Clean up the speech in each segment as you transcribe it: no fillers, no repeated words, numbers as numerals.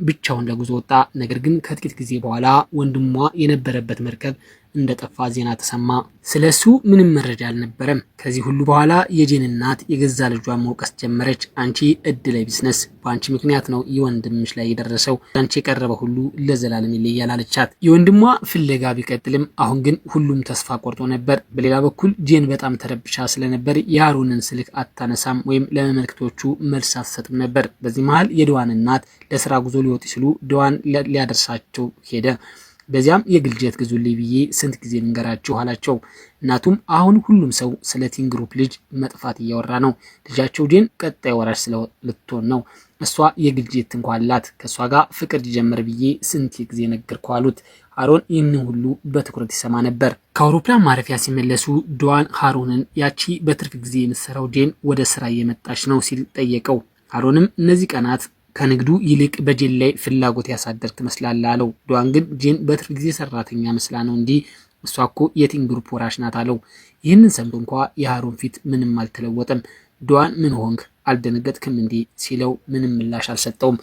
ብቻውን ለጉዞ ወጣ። ነገር ግን ከጥቂት ጊዜ በኋላ ወንድሟ የነበረበት መርከብ እንደጠፋ ዜና ተሰማ። ስለሱ ምንም መረጃ አልነበረም። ከዚህ ሁሉ በኋላ የጄን እናት የገዛ ልጇን መውቀስ ጀመረች። አንቺ እድለ ቢስ ነሽ፣ በአንቺ ምክንያት ነው የወንድምሽ ላይ የደረሰው፣ አንቺ የቀረበ ሁሉ ለዘላለም ይለያል አለቻት። የወንድሟ ፍለጋ ቢቀጥልም አሁን ግን ሁሉም ተስፋ ቆርጦ ነበር። በሌላ በኩል ጄን በጣም ተረብሻ ስለነበር የሃሩንን ስልክ አታነሳም ወይም ለመልእክቶቹ መልስ አትሰጥም ነበር። በዚህ መሃል የድዋን እናት ለስራ ጉዞ ሊወጡ ሲሉ ድዋን ሊያደርሳቸው ሄደ። በዚያም የግል ጀት ግዙልኝ ብዬ ስንት ጊዜ ልንገራችሁ አላቸው። እናቱም አሁን ሁሉም ሰው ስለ ቲን ግሩፕ ልጅ መጥፋት እያወራ ነው፣ ልጃቸው ጄን ቀጣይ ወራሽ ልትሆን ነው፣ እሷ የግል ጀት እንኳን አላት፣ ከእሷ ጋር ፍቅር ሊጀምር ብዬ ስንት ጊዜ ነገርኩህ አሉት። ሃሩን ይህንን ሁሉ በትኩረት ይሰማ ነበር። ከአውሮፕላን ማረፊያ ሲመለሱ ድዋን ሃሩንን ያቺ በትርፍ ጊዜ የምትሰራው ጄን ወደ ስራ እየመጣች ነው ሲል ጠየቀው። ሃሩንም እነዚህ ቀናት ከንግዱ ይልቅ በጄን ላይ ፍላጎት ያሳደርክ ትመስላለህ አለው። ድዋን ግን ጄን በትርፍ ጊዜ ሰራተኛ መስላ ነው እንጂ እሷ እኮ የቲን ግሩፕ ወራሽ ናት አለው። ይህንን ሰምቶ እንኳ የሃሩን ፊት ምንም አልተለወጠም። ድዋን ምን ሆንክ አልደነገጥክም እንዴ ሲለው ምንም ምላሽ አልሰጠውም።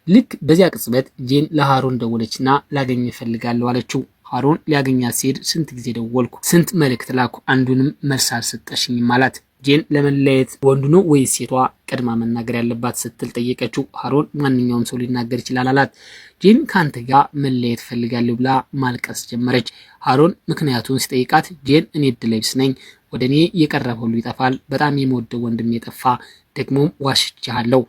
ልክ በዚያ ቅጽበት ጄን ለሃሩን ደወለችና ላገኝ እፈልጋለሁ አለችው። ሃሩን ሊያገኛት ሲሄድ ስንት ጊዜ ደወልኩ፣ ስንት መልእክት ላኩ፣ አንዱንም መልስ አልሰጠሽኝም አላት። ጄን ለመለየት ወንዱ ነው ወይስ ሴቷ ቀድማ መናገር ያለባት ስትል ጠየቀችው። ሃሩን ማንኛውም ሰው ሊናገር ይችላል አላት። ጄን ካንተ ጋር መለየት ፈልጋለሁ ብላ ማልቀስ ጀመረች። ሃሩን ምክንያቱን ሲጠይቃት ጄን እኔ እድለ ቢስ ነኝ፣ ወደ እኔ የቀረበ ሁሉ ይጠፋል፣ በጣም የምወደው ወንድም የጠፋ፣ ደግሞም ዋሽቻለሁ፣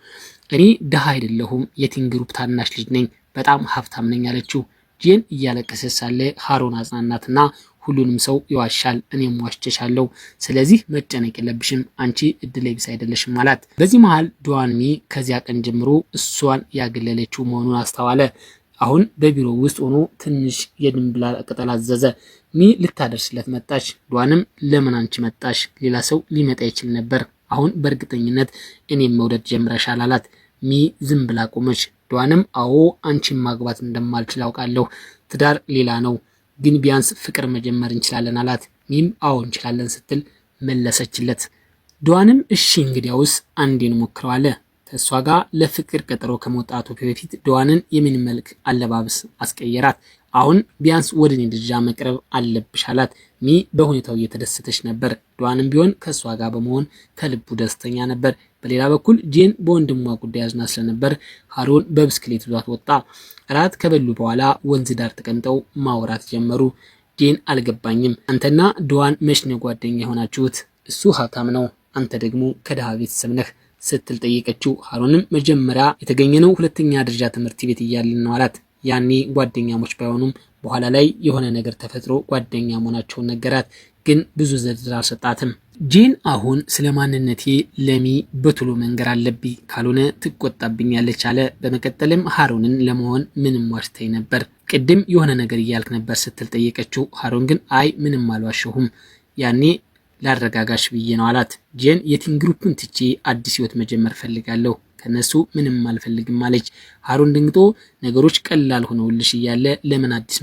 እኔ ድሃ አይደለሁም፣ የቲን ግሩፕ ታናሽ ልጅ ነኝ፣ በጣም ሀብታም ነኝ አለችው። ጄን እያለቀሰች ሳለ ሃሩን አጽናናትና ሁሉንም ሰው ይዋሻል፣ እኔም ዋሽቻለሁ፣ ስለዚህ መጨነቅ የለብሽም፣ አንቺ እድለ ቢስ አይደለሽም አላት። በዚህ መሃል ድዋንሚ ከዚያ ቀን ጀምሮ እሷን ያገለለችው መሆኑን አስተዋለ። አሁን በቢሮ ውስጥ ሆኖ ትንሽ የድንብላል ቅጠል አዘዘ። ሚ ልታደርስለት መጣች። ድዋንም ለምን አንቺ መጣሽ? ሌላ ሰው ሊመጣ ይችል ነበር፣ አሁን በእርግጠኝነት እኔም መውደድ ጀምረሻል አላት። ሚ ዝም ብላ ቆመች። ድዋንም አዎ አንቺን ማግባት እንደማልችል አውቃለሁ፣ ትዳር ሌላ ነው፣ ግን ቢያንስ ፍቅር መጀመር እንችላለን አላት። ሚም አዎ እንችላለን ስትል መለሰችለት። ድዋንም እሺ እንግዲያውስ አንዴን ሞክረው አለ። ከእሷ ጋር ለፍቅር ቀጠሮ ከመውጣቱ በፊት ድዋንን የምን መልክ አለባበስ አስቀየራት። አሁን ቢያንስ ወደ እኔ ደረጃ መቅረብ አለብሽ አላት። ሚ በሁኔታው እየተደሰተች ነበር። ድዋንም ቢሆን ከእሷ ጋር በመሆን ከልቡ ደስተኛ ነበር። በሌላ በኩል ጄን በወንድሟ ጉዳይ አዝና ስለነበር ሃሩን በብስክሌት ይዟት ወጣ። እራት ከበሉ በኋላ ወንዝ ዳር ተቀምጠው ማውራት ጀመሩ። ጄን አልገባኝም፣ አንተና ድዋን መች ነው ጓደኛ የሆናችሁት? እሱ ሀብታም ነው፣ አንተ ደግሞ ከድሃ ቤተሰብ ነህ ስትል ጠየቀችው። ሃሩንም መጀመሪያ የተገኘነው ሁለተኛ ደረጃ ትምህርት ቤት እያልን ነው አላት። ያኔ ጓደኛሞች ባይሆኑም በኋላ ላይ የሆነ ነገር ተፈጥሮ ጓደኛ መሆናቸውን ነገራት። ግን ብዙ ዝርዝር አልሰጣትም። ጄን አሁን ስለ ማንነቴ ለሚ በቶሎ መንገር አለብኝ፣ ካልሆነ ትቆጣብኛለች አለ። በመቀጠልም ሃሩንን ለመሆን ምንም ዋሽተኝ ነበር፣ ቅድም የሆነ ነገር እያልክ ነበር ስትል ጠየቀችው። ሃሩን ግን አይ ምንም አልዋሸሁም፣ ያኔ ላረጋጋሽ ብዬ ነው አላት። ጄን የቲን ግሩፕን ትቼ አዲስ ህይወት መጀመር ፈልጋለሁ፣ ከነሱ ምንም አልፈልግም አለች። ሃሩን ድንግጦ ነገሮች ቀላል ሆነውልሽ እያለ ለምን አዲስ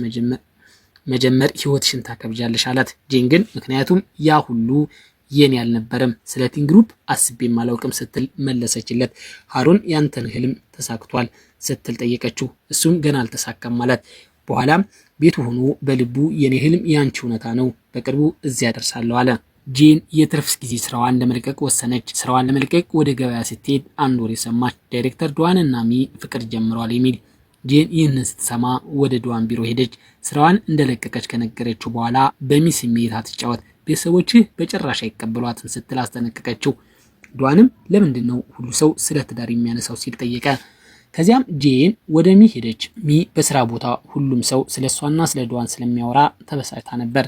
መጀመር ህይወትሽን ታከብጃለሽ አላት። ጄን ግን ምክንያቱም ያ ሁሉ የኔ አልነበረም፣ ስለ ቲን ግሩፕ አስቤም አላውቅም ስትል መለሰችለት። ሃሩን ያንተን ህልም ተሳክቷል ስትል ጠየቀችው። እሱም ገና አልተሳካም አላት። በኋላም ቤቱ ሆኖ በልቡ የኔ ህልም ያንቺ እውነታ ነው፣ በቅርቡ እዚያ ደርሳለሁ አለ። ጄን የትርፍ ጊዜ ስራዋን ለመልቀቅ ወሰነች። ስራዋን ለመልቀቅ ወደ ገበያ ስትሄድ አንድ ወሬ ሰማች፣ ዳይሬክተር ድዋንና ሚ ፍቅር ጀምረዋል የሚል። ጄን ይህንን ስትሰማ ወደ ድዋን ቢሮ ሄደች። ስራዋን እንደለቀቀች ከነገረችው በኋላ በሚ ስሜት አትጫወት፣ ቤተሰቦችህ በጭራሽ አይቀበሏትም ስትል አስጠነቀቀችው። ድዋንም ለምንድን ነው ሁሉ ሰው ስለ ትዳር የሚያነሳው ሲል ጠየቀ። ከዚያም ጄን ወደ ሚ ሄደች። ሚ በስራ ቦታ ሁሉም ሰው ስለ እሷና ስለ ድዋን ስለሚያወራ ተበሳጭታ ነበር።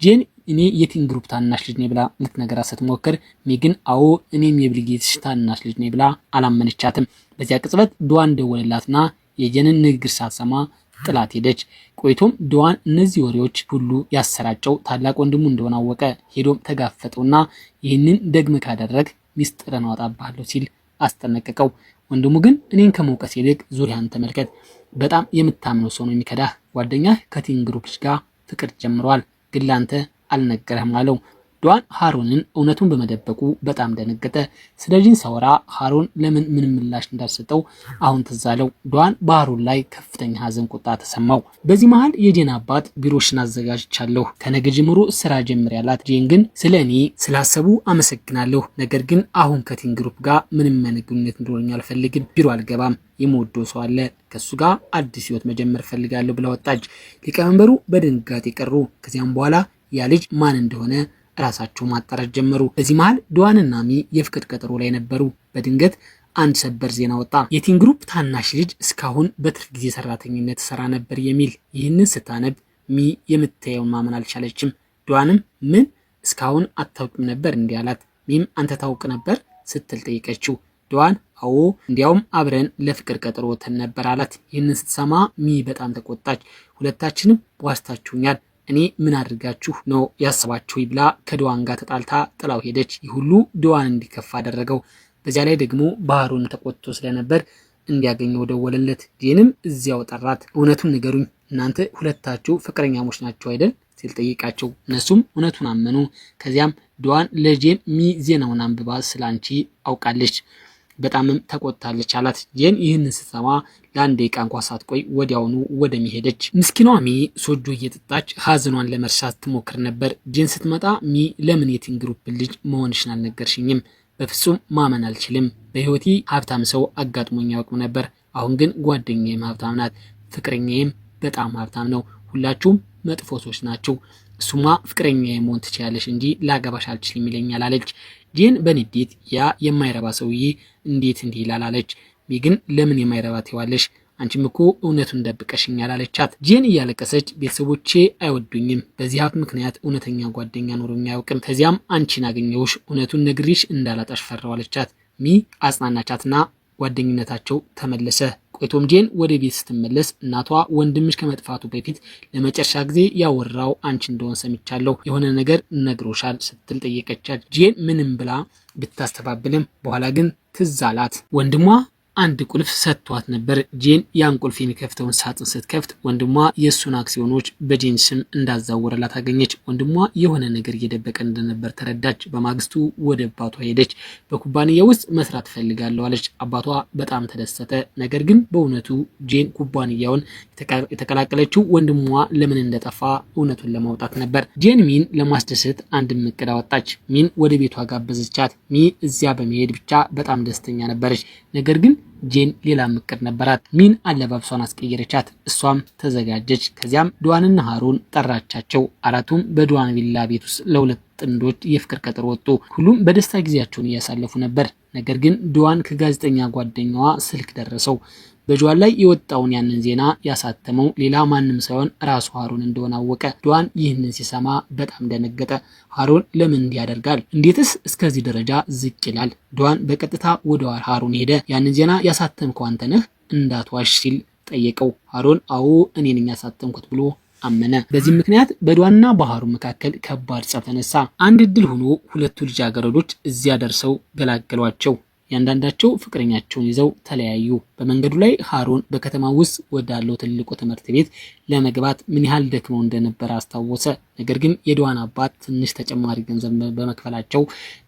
ጄን እኔ የቲን ግሩፕ ታናሽ ልጅ ነኝ ብላ ልትነግራት ስትሞክር ሚ ግን አዎ እኔም የብልጌትሽ ታናሽ ልጅ ነኝ ብላ አላመነቻትም። በዚያ ቅጽበት ድዋን ደወለላትና የጄንን ንግግር ሳትሰማ ጥላት ሄደች። ቆይቶም ድዋን እነዚህ ወሬዎች ሁሉ ያሰራጨው ታላቅ ወንድሙ እንደሆነ አወቀ። ሄዶም ተጋፈጠውና ይህንን ደግመ ካደረግ ሚስጥርን አወጣብሃለሁ ሲል አስጠነቀቀው። ወንድሙ ግን እኔን ከመውቀስ ይልቅ ዙሪያን ተመልከት፣ በጣም የምታምነው ሰው ነው የሚከዳህ፣ ጓደኛህ ከቲን ግሩፕ ጋር ፍቅር ጀምሯል፣ ግን ላንተ አልነገረህም አለው። ዶዋን ሃሩንን እውነቱን በመደበቁ በጣም ደነገጠ። ስለ ጂን ሳወራ ሃሩን ለምን ምንም ምላሽ እንዳልሰጠው አሁን ትዝ አለው። ዶዋን በሃሩን ላይ ከፍተኛ ሀዘን፣ ቁጣ ተሰማው። በዚህ መሃል የጂን አባት ቢሮሽን አዘጋጅቻለሁ ከነገ ጀምሮ ስራ ጀምር ያላት ጂን ግን ስለ እኔ ስላሰቡ አመሰግናለሁ፣ ነገር ግን አሁን ከቲን ግሩፕ ጋር ምንም አይነት ግንኙነት እንዲኖረኝ አልፈልግም፣ ቢሮ አልገባም፣ የምወደው ሰው አለ ከሱ ጋር አዲስ ህይወት መጀመር ፈልጋለሁ ብላ ወጣች። ሊቀመንበሩ በድንጋጤ ቀሩ። ከዚያም በኋላ ያ ልጅ ማን እንደሆነ ራሳቸው ማጣራት ጀመሩ። በዚህ መሃል ዶዋንና ሚ የፍቅር ቀጠሮ ላይ ነበሩ። በድንገት አንድ ሰበር ዜና ወጣ። የቲን ግሩፕ ታናሽ ልጅ እስካሁን በትርፍ ጊዜ ሰራተኝነት ሰራ ነበር የሚል። ይህንን ስታነብ ሚ የምታየውን ማመን አልቻለችም። ዶዋንም ምን እስካሁን አታውቅም ነበር እንዲህ አላት። ሚም አንተ ታውቅ ነበር ስትል ጠይቀችው። ዶዋን አዎ እንዲያውም አብረን ለፍቅር ቀጠሮ ወተን ነበር አላት። ይህንን ስትሰማ ሚ በጣም ተቆጣች። ሁለታችንም ዋስታችሁኛል፣ እኔ ምን አድርጋችሁ ነው ያስባችሁ ብላ ከዶዋን ጋር ተጣልታ ጥላው ሄደች። ይህ ሁሉ ዶዋን እንዲከፋ አደረገው። በዚያ ላይ ደግሞ ባህሩን ተቆጥቶ ስለነበር እንዲያገኘው ደወለለት። ጂንም እዚያው ጠራት። እውነቱን ንገሩኝ፣ እናንተ ሁለታችሁ ፍቅረኛሞች ናቸው አይደል ሲል ጠይቃቸው። እነሱም እውነቱን አመኑ። ከዚያም ዶዋን ለጄን ሚ ዜናውን አንብባ ስላንቺ አውቃለች፣ በጣምም ተቆጣለች አላት። ጄን ይህንን ስትሰማ ለአንድ ደቂቃ እንኳን ሳትቆይ ወዲያውኑ ወደ ሚ ሄደች። ምስኪኗ ሚ ሶጆ እየጠጣች ሀዘኗን ለመርሳት ትሞክር ነበር። ጄን ስትመጣ ሚ ለምን የቲን ግሩፕ ልጅ መሆንሽን አልነገርሽኝም? በፍጹም ማመን አልችልም። በህይወቴ ሀብታም ሰው አጋጥሞኝ ያውቅም ነበር። አሁን ግን ጓደኛዬም ሀብታም ናት፣ ፍቅረኛዬም በጣም ሀብታም ነው። ሁላችሁም መጥፎ ሰዎች ናቸው። እሱማ ፍቅረኛዬ መሆን ትችያለሽ እንጂ ላገባሽ አልችልም ይለኛል አለች። ጄን በንዴት ያ የማይረባ ሰውዬ እንዴት እንዲህ ይላል አለች። ሚ ግን ለምን የማይረባ ትይዋለሽ? አንቺም እኮ እውነቱን ደብቀሽኛል አለቻት። ጄን እያለቀሰች ቤተሰቦቼ አይወዱኝም፣ በዚህ ሀብት ምክንያት እውነተኛ ጓደኛ ኖሮኝ አያውቅም። ከዚያም አንቺን አገኘሁሽ፣ እውነቱን ነግሪሽ እንዳላጣሽ ፈራው አለቻት። ሚ አጽናናቻትና ጓደኝነታቸው ተመለሰ። ቆይቶም ጄን ወደ ቤት ስትመለስ እናቷ ወንድምሽ ከመጥፋቱ በፊት ለመጨረሻ ጊዜ ያወራው አንቺ እንደሆነ ሰምቻለሁ፣ የሆነ ነገር ነግሮሻል ስትል ጠየቀቻት። ጄን ምንም ብላ ብታስተባብልም በኋላ ግን ትዝ አላት። ወንድሟ አንድ ቁልፍ ሰጥቷት ነበር። ጄን ያን ቁልፍ የሚከፍተውን ሳጥን ስትከፍት ወንድሟ የእሱን አክሲዮኖች በጄን ስም እንዳዛወረላት አገኘች። ወንድሟ የሆነ ነገር እየደበቀ እንደነበር ተረዳች። በማግስቱ ወደ አባቷ ሄደች። በኩባንያ ውስጥ መስራት ፈልጋለሁ አለች። አባቷ በጣም ተደሰተ። ነገር ግን በእውነቱ ጄን ኩባንያውን የተቀላቀለችው ወንድሟ ለምን እንደጠፋ እውነቱን ለማውጣት ነበር። ጄን ሚን ለማስደሰት አንድ እቅድ አወጣች። ሚን ወደ ቤቷ ጋበዘቻት። ሚ እዚያ በመሄድ ብቻ በጣም ደስተኛ ነበረች። ነገር ግን ጄን ሌላ እቅድ ነበራት። ሚን አለባብሷን አስቀየረቻት። እሷም ተዘጋጀች። ከዚያም ዶዋንና ሃሩን ጠራቻቸው። አራቱም በዶዋን ቪላ ቤት ውስጥ ለሁለት ጥንዶች የፍቅር ቀጠሮ ወጡ። ሁሉም በደስታ ጊዜያቸውን እያሳለፉ ነበር። ነገር ግን ዶዋን ከጋዜጠኛ ጓደኛዋ ስልክ ደረሰው። በጆዋን ላይ የወጣውን ያንን ዜና ያሳተመው ሌላ ማንም ሳይሆን ራሱ ሃሩን እንደሆነ አወቀ። ዶዋን ይህንን ሲሰማ በጣም ደነገጠ። ሃሩን ለምን እንዲህ ያደርጋል? እንዴትስ እስከዚህ ደረጃ ዝቅ ይላል? ዶዋን በቀጥታ ወደ ሃሩን ሄደ። ያንን ዜና ያሳተምከው አንተ ነህ እንዳትዋሽ ሲል ጠየቀው። ሃሩን አዎ እኔ ነኝ ያሳተምኩት ብሎ አመነ። በዚህ ምክንያት በዶዋንና በሃሩን መካከል ከባድ ጸብ ተነሳ። አንድ እድል ሆኖ ሁለቱ ልጃገረዶች እዚያ ደርሰው ገላገሏቸው። ያንዳንዳቸው ፍቅረኛቸውን ይዘው ተለያዩ። በመንገዱ ላይ ሃሩን በከተማ ውስጥ ወዳለው ትልቁ ትምህርት ቤት ለመግባት ምን ያህል ደክመው እንደነበረ አስታወሰ። ነገር ግን የዶዋን አባት ትንሽ ተጨማሪ ገንዘብ በመክፈላቸው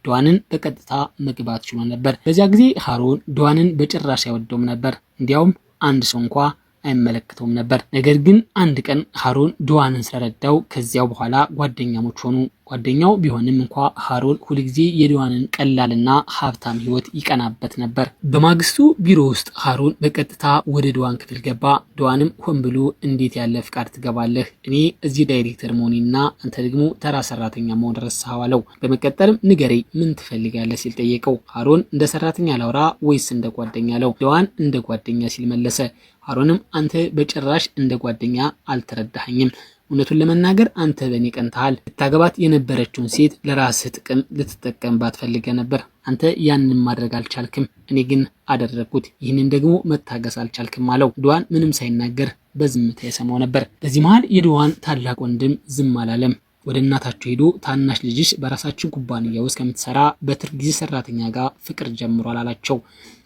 ዶዋንን በቀጥታ መግባት ችሎ ነበር። በዚያ ጊዜ ሃሩን ዶዋንን በጭራሽ አይወደውም ነበር። እንዲያውም አንድ ሰው እንኳ አይመለከተውም ነበር። ነገር ግን አንድ ቀን ሃሩን ዶዋንን ስለረዳው ከዚያው በኋላ ጓደኛሞች ሆኑ። ጓደኛው ቢሆንም እንኳ ሃሩን ሁልጊዜ የዶዋንን ቀላልና ሀብታም ህይወት ይቀናበት ነበር። በማግስቱ ቢሮ ውስጥ ሃሩን በቀጥታ ወደ ዶዋን ክፍል ገባ። ዶዋንም ሆን ብሎ እንዴት ያለ ፍቃድ ትገባለህ? እኔ እዚህ ዳይሬክተር መሆኔና አንተ ደግሞ ተራ ሰራተኛ መሆን ረሳኸው አለው። በመቀጠልም ንገረኝ ምን ትፈልጋለህ ሲል ጠየቀው። ሃሩን እንደ ሰራተኛ ላውራ ወይስ እንደ ጓደኛ አለው። ዶዋን እንደ ጓደኛ ሲል መለሰ። ሃሩንም አንተ በጭራሽ እንደ ጓደኛ አልተረዳኸኝም። እውነቱን ለመናገር አንተ በእኔ ቀንተሃል። ልታገባት የነበረችውን ሴት ለራስህ ጥቅም ልትጠቀምባት ፈልገህ ነበር። አንተ ያንን ማድረግ አልቻልክም፣ እኔ ግን አደረግኩት። ይህንን ደግሞ መታገስ አልቻልክም አለው። ዶዋን ምንም ሳይናገር በዝምታ የሰማው ነበር። በዚህ መሃል የዶዋን ታላቅ ወንድም ዝም አላለም። ወደ እናታቸው ሄዶ ታናሽ ልጅሽ በራሳችን ኩባንያ ውስጥ ከምትሰራ በትርፍ ጊዜ ሰራተኛ ጋር ፍቅር ጀምሯል አላቸው።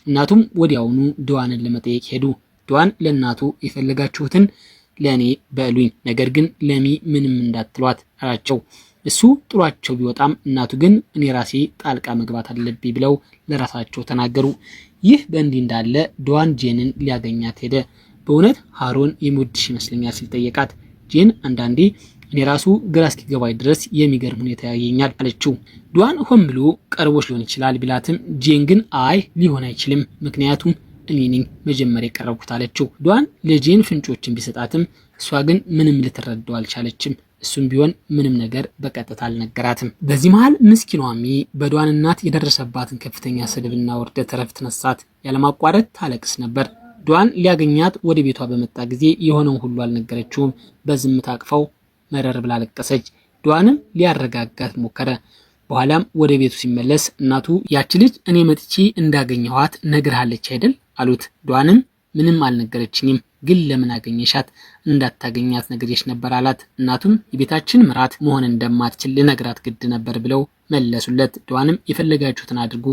እናቱም ወዲያውኑ ዶዋንን ለመጠየቅ ሄዱ። ዶዋን ለእናቱ የፈለጋችሁትን ለእኔ በሉኝ፣ ነገር ግን ለሚ ምንም እንዳትሏት አላቸው። እሱ ጥሏቸው ቢወጣም እናቱ ግን እኔ ራሴ ጣልቃ መግባት አለብኝ ብለው ለራሳቸው ተናገሩ። ይህ በእንዲህ እንዳለ ዶዋን ጄንን ሊያገኛት ሄደ። በእውነት ሃሩን የሚወድሽ ይመስለኛል ሲል ጠየቃት። ጄን አንዳንዴ እኔ ራሱ ግራ እስኪገባኝ ድረስ የሚገርም ሁኔታ ያየኛል አለችው። ዶዋን ሆን ብሎ ቀርቦች ሊሆን ይችላል ቢላትም ጄን ግን አይ ሊሆን አይችልም፣ ምክንያቱም እኔ ነኝ መጀመሪያ የቀረብኩት አለችው። ዶዋን ለጄን ፍንጮችን ቢሰጣትም እሷ ግን ምንም ልትረዳው አልቻለችም። እሱም ቢሆን ምንም ነገር በቀጥታ አልነገራትም። በዚህ መሃል ምስኪኗ ሚ በዶዋን እናት የደረሰባትን ከፍተኛ ስድብና ውርደት እረፍት ነሳት። ያለማቋረጥ ታለቅስ ነበር። ዶዋን ሊያገኛት ወደ ቤቷ በመጣ ጊዜ የሆነውን ሁሉ አልነገረችውም። በዝምታ አቅፈው መረር ብላ ለቀሰች። ዶዋንም ሊያረጋጋት ሞከረ። በኋላም ወደ ቤቱ ሲመለስ እናቱ ያቺ ልጅ እኔ መጥቼ እንዳገኘኋት ነግርሃለች አይደል አሉት። ዶዋንም ምንም አልነገረችኝም፣ ግን ለምን አገኘሻት? እንዳታገኛት ነግሬሽ ነበር አላት። እናቱም የቤታችን ምራት መሆን እንደማትችል ልነግራት ግድ ነበር ብለው መለሱለት። ዶዋንም የፈለጋችሁትን አድርጉ፣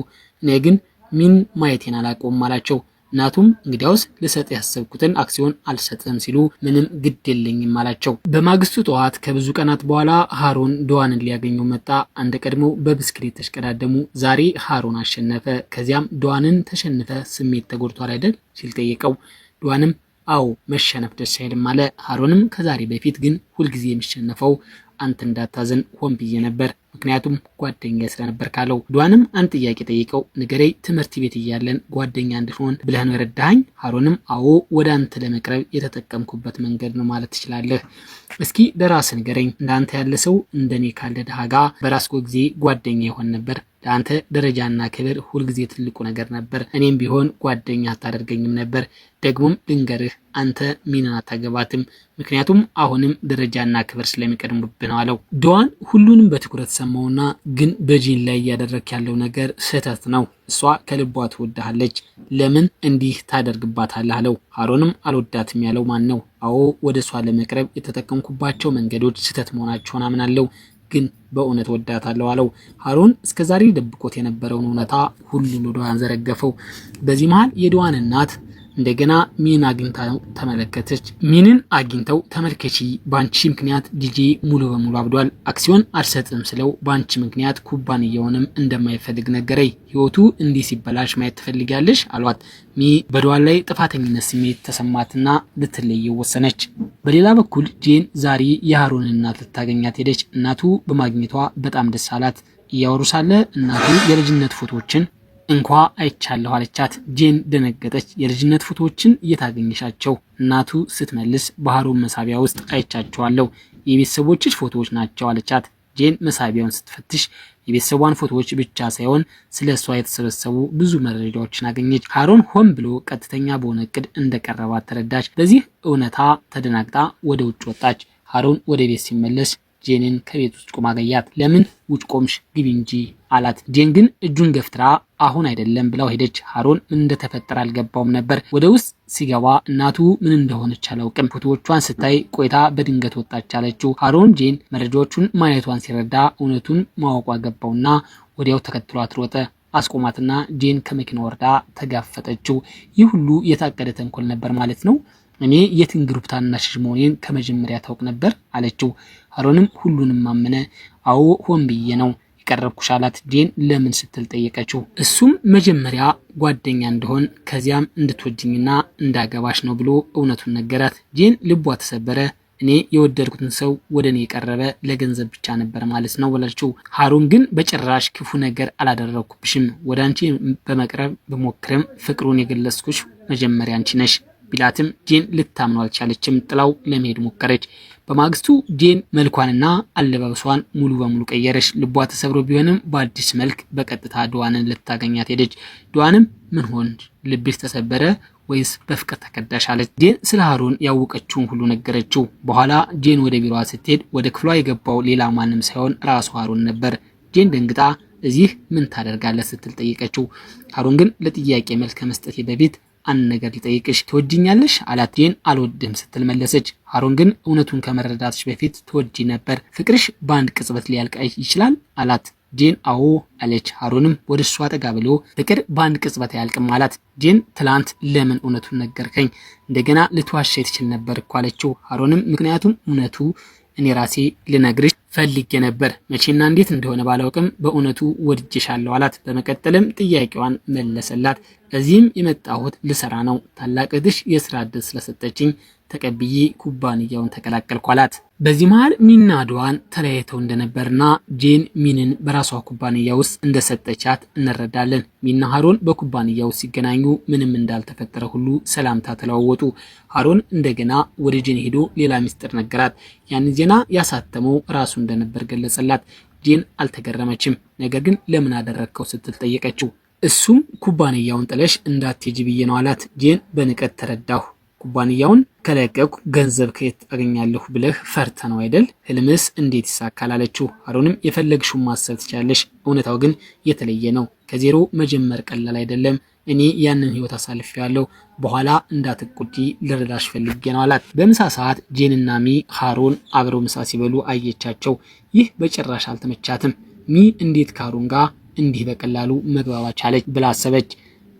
እኔ ግን ሚን ማየቴን አላቆም አላቸው። እናቱም እንግዲያውስ ልሰጥ ያሰብኩትን አክሲዮን አልሰጥም ሲሉ ምንም ግድ የለኝም አላቸው። በማግስቱ ጠዋት ከብዙ ቀናት በኋላ ሃሩን ዶዋንን ሊያገኘው መጣ። አንድ ቀድሞ በብስክሌት ተሽቀዳደሙ። ዛሬ ሃሩን አሸነፈ። ከዚያም ዶዋንን ተሸንፈ ስሜት ተጎድቷል አይደል ሲል ጠየቀው። ዶዋንም አዎ መሸነፍ ደስ አይልም አለ። ሃሩንም ከዛሬ በፊት ግን ሁልጊዜ የሚሸነፈው አንተ እንዳታዘን ሆን ብዬ ነበር፣ ምክንያቱም ጓደኛ ስለነበር ካለው። ዶዋንም አንድ ጥያቄ ጠይቀው፣ ንገረኝ፣ ትምህርት ቤት እያለን ጓደኛ እንድንሆን ብለህ ነው የረዳኸኝ? ሃሩንም አዎ ወደ አንተ ለመቅረብ የተጠቀምኩበት መንገድ ነው ማለት ትችላለህ። እስኪ ለራስህ ንገረኝ፣ እንዳንተ ያለ ሰው እንደኔ ካለ ድሃ ጋር በራስኮ ጊዜ ጓደኛ ይሆን ነበር። ለአንተ ደረጃና ክብር ሁልጊዜ ትልቁ ነገር ነበር። እኔም ቢሆን ጓደኛ አታደርገኝም ነበር። ደግሞም ልንገርህ፣ አንተ ሚንን አታገባትም፣ ምክንያቱም አሁንም ደረጃና ክብር ስለሚቀድሙብህ ነው አለው። ዶዋን ሁሉንም በትኩረት ሰማውና ግን በጂን ላይ እያደረክ ያለው ነገር ስህተት ነው። እሷ ከልቧ ትወድሃለች፣ ለምን እንዲህ ታደርግባታለህ አለው። ሃሩንም አልወዳትም ያለው ማን ነው? አዎ ወደ እሷ ለመቅረብ የተጠቀምኩባቸው መንገዶች ስህተት መሆናቸውን አምናለሁ፣ ግን በእውነት ወዳታለሁ አለው። ሃሩን እስከዛሬ ደብቆት የነበረውን እውነታ ሁሉ ለዶዋን ዘረገፈው። በዚህ መሃል የዶዋን እናት እንደገና ሚን አግኝታው ተመለከተች። ሚንን አግኝተው ተመልከቺ፣ ባንቺ ምክንያት ዲጄ ሙሉ በሙሉ አብዷል። አክሲዮን አልሰጥም ስለው ባንቺ ምክንያት ኩባንያውንም እንደማይፈልግ ነገረኝ። ህይወቱ እንዲህ ሲበላሽ ማየት ትፈልጊያለሽ አሏት። ሚ በዶዋን ላይ ጥፋተኝነት ስሜት ተሰማትና ልትለየው ወሰነች። በሌላ በኩል ጄን ዛሬ የሃሩን እናት ልታገኛት ሄደች። እናቱ በማግኘቷ በጣም ደስ አላት። እያወሩ ሳለ እናቱ የልጅነት ፎቶዎችን እንኳ አይቻለሁ አለቻት። ጄን ደነገጠች። የልጅነት ፎቶዎችን እየታገኘሻቸው? እናቱ ስትመልስ በሃሩን መሳቢያ ውስጥ አይቻቸዋለሁ፣ የቤተሰቦችሽ ፎቶዎች ናቸው አለቻት። ጄን መሳቢያውን ስትፈትሽ የቤተሰቧን ፎቶዎች ብቻ ሳይሆን ስለ እሷ የተሰበሰቡ ብዙ መረጃዎችን አገኘች። ሃሩን ሆን ብሎ ቀጥተኛ በሆነ እቅድ እንደቀረባት ተረዳች። በዚህ እውነታ ተደናግጣ ወደ ውጭ ወጣች። ሃሩን ወደ ቤት ሲመለስ ጄንን ከቤት ውስጥ ቆማ አገኛት። ለምን ውጭ ቆምሽ? ግቢ እንጂ አላት። ጄን ግን እጁን ገፍትራ አሁን አይደለም ብላው ሄደች። ሃሩን ምን እንደተፈጠረ አልገባውም ነበር። ወደ ውስጥ ሲገባ እናቱ ምን እንደሆነች አላውቅም። ፎቶዎቿን ስታይ ቆይታ በድንገት ወጣች አለችው። ሃሩን ጄን መረጃዎቹን ማየቷን ሲረዳ እውነቱን ማወቋ ገባውና ወዲያው ተከትሏት ሮጠ። አስቆማትና ጄን ከመኪና ወርዳ ተጋፈጠችው። ይህ ሁሉ የታቀደ ተንኮል ነበር ማለት ነው። እኔ የትን ግሩፕ ታናሽሽ መሆኔን ከመጀመሪያ ታውቅ ነበር አለችው። ሃሩንም ሁሉንም ማመነ። አዎ ሆን ብዬ ነው የቀረብኩሽ አላት። ጄን ለምን ስትል ጠየቀችው። እሱም መጀመሪያ ጓደኛ እንደሆን ከዚያም እንድትወጅኝና እንዳገባሽ ነው ብሎ እውነቱን ነገራት። ጄን ልቧ ተሰበረ። እኔ የወደድኩትን ሰው ወደ እኔ የቀረበ ለገንዘብ ብቻ ነበር ማለት ነው ወለችው። ሃሩን ግን በጭራሽ ክፉ ነገር አላደረኩብሽም፣ ወደ አንቺ በመቅረብ በሞክርም ፍቅሩን የገለጽኩሽ መጀመሪያ አንቺ ነሽ ቢላትም ጄን ልታምነው አልቻለችም። ጥላው ለመሄድ ሞከረች። በማግስቱ ጄን መልኳንና አለባበሷን ሙሉ በሙሉ ቀየረች። ልቧ ተሰብሮ ቢሆንም በአዲስ መልክ በቀጥታ ዶዋንን ልታገኛት ሄደች። ዶዋንም ምን ሆን ልብሽ ተሰበረ ወይስ በፍቅር ተከዳሽ አለች። ጄን ስለ ሃሩን ያወቀችውን ሁሉ ነገረችው። በኋላ ጄን ወደ ቢሮዋ ስትሄድ ወደ ክፍሏ የገባው ሌላ ማንም ሳይሆን ራሱ ሃሩን ነበር። ጄን ደንግጣ እዚህ ምን ታደርጋለህ ስትል ጠየቀችው። ሃሩን ግን ለጥያቄ መልስ ከመስጠት በፊት አንድ ነገር ሊጠይቅሽ፣ ትወጂኛለሽ አላት። ጄን አልወድህም ስትል መለሰች። ሃሩን ግን እውነቱን ከመረዳትሽ በፊት ትወጂ ነበር፣ ፍቅርሽ በአንድ ቅጽበት ሊያልቅ ይችላል አላት። ጄን አዎ አለች። ሃሩንም ወደ እሷ ጠጋ ብሎ ፍቅር በአንድ ቅጽበት አያልቅም አላት። ጄን ትላንት ለምን እውነቱን ነገርከኝ? እንደገና ልትዋሻ ትችል ነበር እኮ አለችው። ሃሩንም ምክንያቱም እውነቱ እኔ ራሴ ልነግርሽ ፈልጌ ነበር። መቼና እንዴት እንደሆነ ባላውቅም በእውነቱ ወድጄሻለሁ አላት። በመቀጠልም ጥያቄዋን መለሰላት። እዚህም የመጣሁት ልሰራ ነው። ታላቅ እህትሽ የስራ ዕድል ስለሰጠችኝ ተቀብዬ ኩባንያውን ተቀላቀልኩ አላት። በዚህ መሃል ሚና ዶዋን ተለያይተው እንደነበርና ጄን ሚንን በራሷ ኩባንያ ውስጥ እንደሰጠቻት እንረዳለን። ሚና ሃሮን በኩባንያው ሲገናኙ ምንም እንዳልተፈጠረ ሁሉ ሰላምታ ተለዋወጡ። ሃሮን እንደገና ወደ ጄን ሄዶ ሌላ ሚስጥር ነገራት። ያን ዜና ያሳተመው ራሱ እንደነበር ገለጸላት። ጄን አልተገረመችም። ነገር ግን ለምን አደረግከው ስትል ጠየቀችው። እሱም ኩባንያውን ጥለሽ እንዳትሄጂ ብዬ ነው አላት። ጄን በንቀት ተረዳሁ። ኩባንያውን ከለቀቁ ገንዘብ ከየት አገኛለሁ ብለህ ፈርተ ነው አይደል? ህልምስ እንዴት ይሳካል አለችው። ሃሮንም የፈለግሽውን ማሰብ ትችላለሽ፣ እውነታው ግን የተለየ ነው። ከዜሮ መጀመር ቀላል አይደለም። እኔ ያንን ህይወት አሳልፌያለሁ። በኋላ እንዳትቆጪ ልረዳሽ ፈልጌ ነው አላት። በምሳ ሰዓት ጄንና ሚ ሃሮን አብረው ምሳ ሲበሉ አየቻቸው። ይህ በጭራሽ አልተመቻትም። ሚ እንዴት ከሃሮን ጋር እንዲህ በቀላሉ መግባባት ቻለች ብላ አሰበች።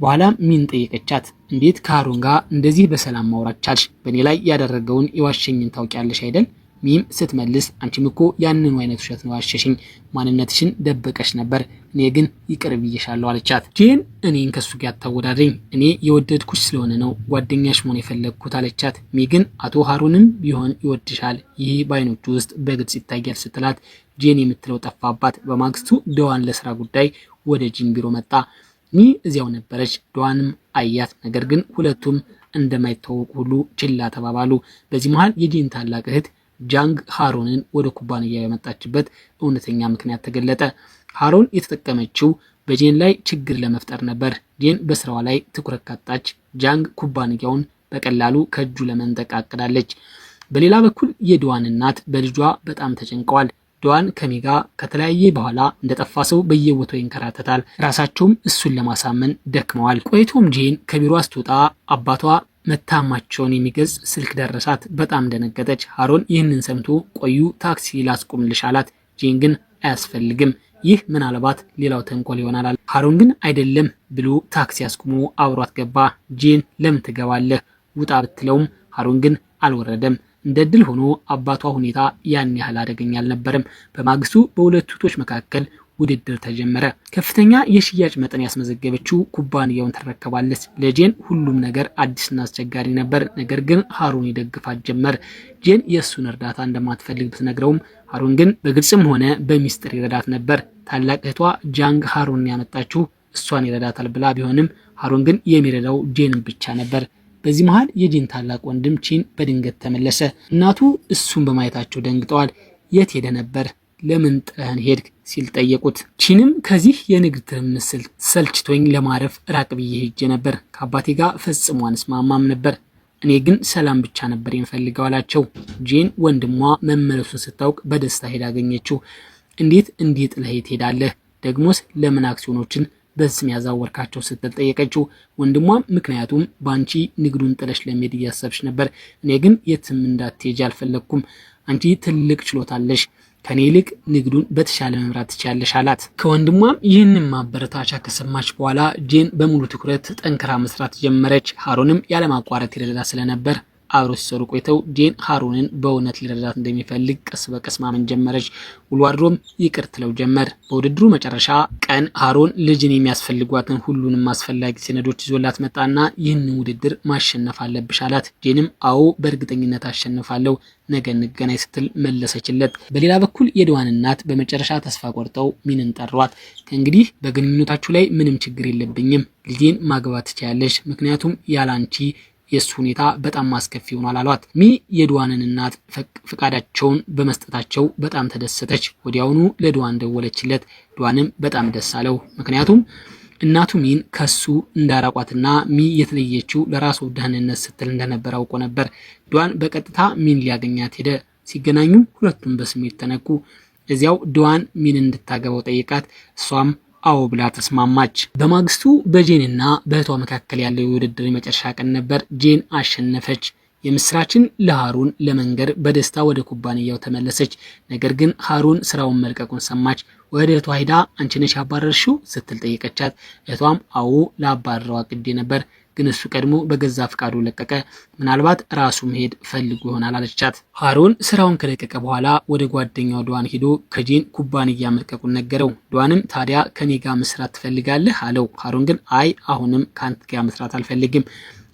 በኋላ ሚን ጠየቀቻት። እንዴት ከሃሮን ጋር እንደዚህ በሰላም ማውራት ቻልሽ? በእኔ ላይ ያደረገውን የዋሸኝን ታውቂያለሽ አይደል? ሚም ስትመልስ አንቺም እኮ ያንኑ አይነት ውሸት ነው ዋሸሽኝ፣ ማንነትሽን ደበቀሽ ነበር፣ እኔ ግን ይቅር ብዬሻለሁ አለቻት። ጄን እኔን ከሱ ጋር አታወዳድሪኝ፣ እኔ የወደድኩሽ ስለሆነ ነው ጓደኛሽ መሆን የፈለግኩት አለቻት። ሚ ግን አቶ ሃሮንም ቢሆን ይወድሻል፣ ይህ በአይኖቹ ውስጥ በግልጽ ይታያል ስትላት ጄን የምትለው ጠፋባት። በማግስቱ ዶዋን ለስራ ጉዳይ ወደ ጂን ቢሮ መጣ። ሚ እዚያው ነበረች። ዶዋንም አያት። ነገር ግን ሁለቱም እንደማይተዋወቁ ሁሉ ችላ ተባባሉ። በዚህ መሃል የጂን ታላቅ እህት ጃንግ ሃሮንን ወደ ኩባንያ የመጣችበት እውነተኛ ምክንያት ተገለጠ። ሃሮን የተጠቀመችው በጄን ላይ ችግር ለመፍጠር ነበር። ጄን በስራዋ ላይ ትኩረት ካጣች ጃንግ ኩባንያውን በቀላሉ ከእጁ ለመንጠቅ አቅዳለች። በሌላ በኩል የዶዋን እናት በልጇ በጣም ተጨንቀዋል። ዶዋን ከሚጋ ከተለያየ በኋላ እንደጠፋ ሰው በየቦታው ይንከራተታል። ራሳቸውም እሱን ለማሳመን ደክመዋል። ቆይቶም ጄን ከቢሮ ስትወጣ አባቷ መታማቸውን የሚገልጽ ስልክ ደረሳት። በጣም ደነገጠች። ሃሮን ይህንን ሰምቶ ቆዩ ታክሲ ላስቆምልሽ አላት። ጄን ግን አያስፈልግም፣ ይህ ምናልባት ሌላው ተንኮል ይሆናል። ሃሮን ግን አይደለም ብሎ ታክሲ አስቆሞ አብሯት ገባ። ጄን ለምን ትገባለህ ውጣ ብትለውም ሃሮን ግን አልወረደም። እንደ ድል ሆኖ አባቷ ሁኔታ ያን ያህል አደገኛ አልነበረም። በማግስቱ በሁለቱ እህቶች መካከል ውድድር ተጀመረ። ከፍተኛ የሽያጭ መጠን ያስመዘገበችው ኩባንያውን ትረከባለች። ለጄን ሁሉም ነገር አዲስና አስቸጋሪ ነበር። ነገር ግን ሃሮን ይደግፋት ጀመር። ጄን የእሱን እርዳታ እንደማትፈልግ ብትነግረውም ሃሮን ግን በግልጽም ሆነ በሚስጥር ይረዳት ነበር። ታላቅ እህቷ ጃንግ ሃሮንን ያመጣችው እሷን ይረዳታል ብላ ቢሆንም ሃሮን ግን የሚረዳው ጄንን ብቻ ነበር። በዚህ መሃል የጂን ታላቅ ወንድም ቺን በድንገት ተመለሰ። እናቱ እሱን በማየታቸው ደንግጠዋል። የት ሄደ ነበር? ለምን ጥለህን ሄድክ? ሲል ጠየቁት። ቺንም ከዚህ የንግድ ትርምስ ሰልችቶኝ ለማረፍ ራቅ ብዬ ሄጄ ነበር። ከአባቴ ጋር ፈጽሞ አንስማማም ነበር። እኔ ግን ሰላም ብቻ ነበር የምፈልገው አላቸው። ጂን ወንድሟ መመለሱን ስታውቅ በደስታ ሄዳ አገኘችው። እንዴት እንዲህ ጥለህ ትሄዳለህ? ደግሞስ ለምን አክሲዮኖችን በስም ያዛወርካቸው ስትል ጠየቀችው። ወንድሟም ምክንያቱም ባንቺ ንግዱን ጥለሽ ለመሄድ እያሰብሽ ነበር፣ እኔ ግን የትም እንዳትሄጂ አልፈለግኩም። አንቺ ትልቅ ችሎታለሽ፣ ከኔ ይልቅ ንግዱን በተሻለ መምራት ትችያለሽ አላት። ከወንድሟም ይህንን ማበረታቻ ከሰማች በኋላ ጄን በሙሉ ትኩረት ጠንክራ መስራት ጀመረች። ሃሮንም ያለማቋረጥ ይረዳ ስለነበር አብሮ ሲሰሩ ቆይተው ጄን ሃሮንን በእውነት ሊረዳት እንደሚፈልግ ቀስ በቀስ ማመን ጀመረች። ውሎ አድሮም ይቅር ትለው ጀመር። በውድድሩ መጨረሻ ቀን ሃሮን ልጅን የሚያስፈልጓትን ሁሉንም አስፈላጊ ሰነዶች ይዞላት መጣና ይህንን ውድድር ማሸነፍ አለብሽ አላት። ጄንም አዎ በእርግጠኝነት አሸንፋለሁ፣ ነገ እንገናኝ ስትል መለሰችለት። በሌላ በኩል የዶዋን እናት በመጨረሻ ተስፋ ቆርጠው ሚንን ጠሯት። ከእንግዲህ በግንኙነታችሁ ላይ ምንም ችግር የለብኝም፣ ልጄን ማግባት ትችያለሽ፣ ምክንያቱም ያላንቺ የሱ ሁኔታ በጣም ማስከፊ ሆኗል አሏት። ሚ የዶዋንን እናት ፍቃዳቸውን በመስጠታቸው በጣም ተደሰተች። ወዲያውኑ ለዶዋን ደወለችለት። ዶዋንም በጣም ደስ አለው። ምክንያቱም እናቱ ሚን ከሱ እንዳራቋትና ሚ የተለየችው ለራሱ ደህንነት ስትል እንደነበር አውቆ ነበር። ዶዋን በቀጥታ ሚን ሊያገኛት ሄደ። ሲገናኙ ሁለቱም በስሜት ተነኩ። እዚያው ዶዋን ሚን እንድታገባው ጠይቃት፣ እሷም አዎ ብላ ተስማማች። በማግስቱ በጄንና በእህቷ መካከል ያለው የውድድር የመጨረሻ ቀን ነበር። ጄን አሸነፈች። የምስራችን ለሃሮን ለመንገር በደስታ ወደ ኩባንያው ተመለሰች። ነገር ግን ሃሮን ስራውን መልቀቁን ሰማች። ወደ እህቷ ሄዳ አንቺ ነሽ ያባረርሽው ስትል ጠየቀቻት። እህቷም አዎ ላባረረው አቅዴ ነበር፣ ግን እሱ ቀድሞ በገዛ ፍቃዱ ለቀቀ። ምናልባት ራሱ መሄድ ፈልጎ ይሆናል አለቻት። ሃሩን ስራውን ከለቀቀ በኋላ ወደ ጓደኛው ዱዋን ሄዶ ከጄን ኩባንያ መልቀቁን ነገረው። ዱዋንም ታዲያ ከኔ ጋር መስራት ትፈልጋለህ አለው። ሃሩን ግን አይ አሁንም ከአንተ ጋር መስራት አልፈልግም፣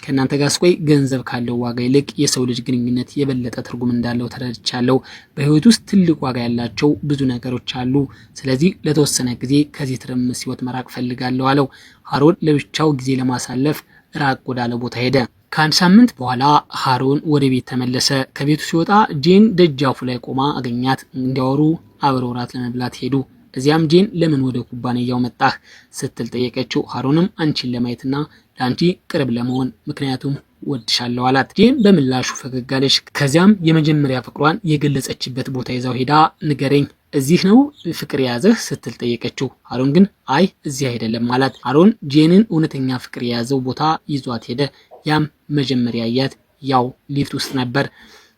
ከእናንተ ጋር ስቆይ ገንዘብ ካለው ዋጋ ይልቅ የሰው ልጅ ግንኙነት የበለጠ ትርጉም እንዳለው ተረድቻለሁ። በህይወት ውስጥ ትልቅ ዋጋ ያላቸው ብዙ ነገሮች አሉ። ስለዚህ ለተወሰነ ጊዜ ከዚህ ትርምስ ህይወት መራቅ ፈልጋለሁ አለው። ሃሩን ለብቻው ጊዜ ለማሳለፍ ራቅ ወዳለ ቦታ ሄደ። ከአንድ ሳምንት በኋላ ሃሩን ወደ ቤት ተመለሰ። ከቤቱ ሲወጣ ጄን ደጃፉ ላይ ቆማ አገኛት። እንዲያወሩ አብረው ራት ለመብላት ሄዱ። እዚያም ጄን ለምን ወደ ኩባንያው መጣህ ስትል ጠየቀችው። ሃሩንም አንቺን ለማየትና ለአንቺ ቅርብ ለመሆን ምክንያቱም ወድሻለሁ አላት። ጄን በምላሹ ፈገግ አለች። ከዚያም የመጀመሪያ ፍቅሯን የገለጸችበት ቦታ ይዛው ሄዳ ንገረኝ፣ እዚህ ነው ፍቅር የያዘህ ስትል ጠየቀችው። ሃሩን ግን አይ እዚህ አይደለም አላት። ሃሩን ጄንን እውነተኛ ፍቅር የያዘው ቦታ ይዟት ሄደ። ያም መጀመሪያ ያያት ያው ሊፍት ውስጥ ነበር።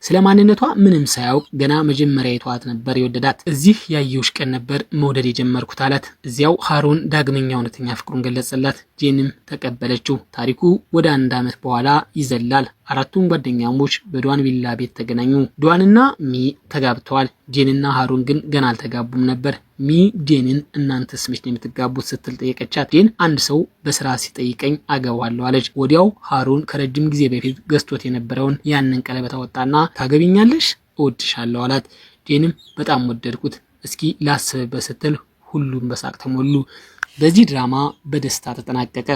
ስለ ማንነቷ ምንም ሳያውቅ ገና መጀመሪያ የተዋት ነበር የወደዳት። እዚህ ያየውሽ ቀን ነበር መውደድ የጀመርኩት አላት። እዚያው ሃሩን ዳግመኛ እውነተኛ ፍቅሩን ገለጸላት። ጄንም ተቀበለችው። ታሪኩ ወደ 1 ዓመት በኋላ ይዘላል። አራቱም ጓደኛሞች በዱዋን ቪላ ቤት ተገናኙ። ዱዋንና ሚ ተጋብተዋል። ጄንና ሃሩን ግን ገና አልተጋቡም ነበር። ሚ ጄንን እናንተስ መች ነው የምትጋቡት ስትል ጠየቀቻት። ጄን አንድ ሰው በስራ ሲጠይቀኝ አገባዋለሁ አለች። ወዲያው ሃሩን ከረጅም ጊዜ በፊት ገዝቶት የነበረውን ያንን ቀለበት አወጣና ታገቢኛለሽ እወድሻለሁ አላት። ጄንም በጣም ወደድኩት፣ እስኪ ላስብበት ስትል ሁሉም በሳቅ ተሞሉ። በዚህ ድራማ በደስታ ተጠናቀቀ።